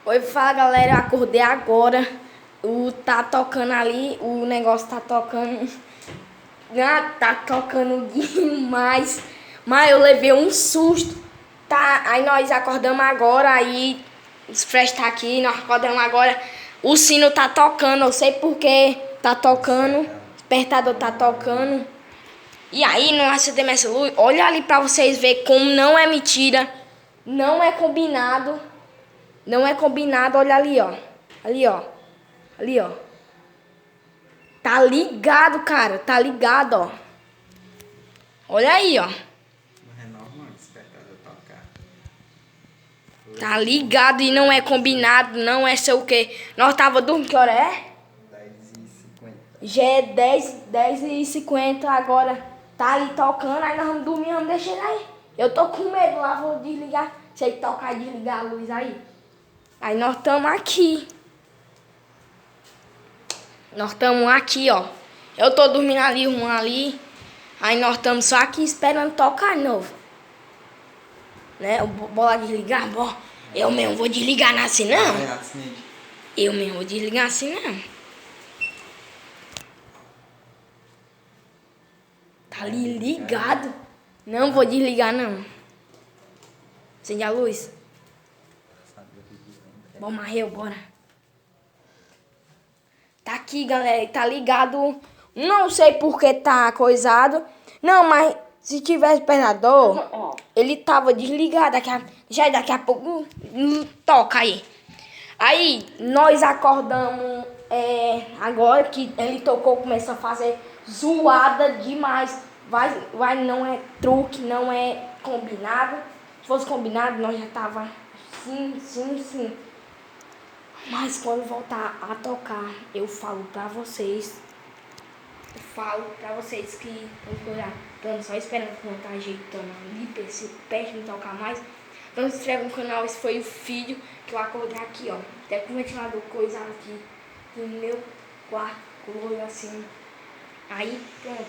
Oi, fala galera, eu acordei agora. Tá tocando ali, o negócio tá tocando. Tá tocando demais. Mas eu levei um susto. Tá, aí nós acordamos agora, aí os fresh tá aqui, nós acordamos agora. O sino tá tocando, eu sei porque tá tocando. O despertador tá tocando. E aí não acendemos essa luz. Olha ali pra vocês verem como não é mentira. Não é combinado. Não é combinado, olha ali, ó. Ali, ó. Ali, ó. Tá ligado, cara. Tá ligado, ó. Olha aí, ó. Não é normal despertador tocar. Tá ligado e não é combinado, não é sei o quê. Nós tava dormindo, que hora é? 10h50. Já é 10h50 agora. Tá ali tocando, aí nós vamos dormir, vamos deixar ele aí. Eu tô com medo lá, vou desligar. Se ele tocar e desligar a luz aí. Aí nós estamos aqui. Nós estamos aqui, ó. Eu tô dormindo ali, um ali. Aí nós estamos só aqui esperando tocar de novo. Né? Bora desligar, bora. Eu mesmo vou desligar assim, não. Eu mesmo vou desligar assim, não. Tá ali ligado. Não vou desligar, não. Acende a luz. Bom, Marreu, bora. Tá aqui, galera. Tá ligado. Não sei por que tá coisado. Não, mas se tivesse despertador, ele tava desligado. Daqui a pouco toca aí. Aí nós acordamos agora que ele tocou, começou a fazer zoada demais. Não é truque, não é combinado. Se fosse combinado, nós já tava sim. Mas quando voltar a tocar, eu falo pra vocês. Eu falo pra vocês que eu vou olhar. Tô só esperando que não tá ajeitando ali pra esse pé não tocar mais. Então se inscreve no canal, esse foi o vídeo que eu acordei aqui, ó. Até com o ventilador coisado aqui no meu quarto, colorido assim. Aí, pronto.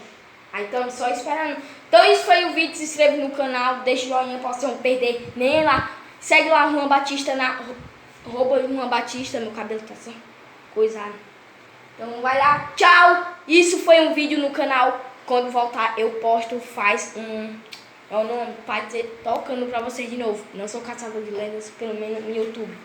Aí estamos só esperando. Então isso foi o vídeo, se inscreve no canal, deixa o joinha pra você não perder nem lá. Segue lá o Juan Batista na... Rouba Juan Batista, meu cabelo tá só coisado. Então vai lá, tchau! Isso foi um vídeo no canal. Quando voltar eu posto, faz um... É o nome, para dizer, tocando pra vocês de novo. Não sou caçador de lendas, pelo menos no YouTube.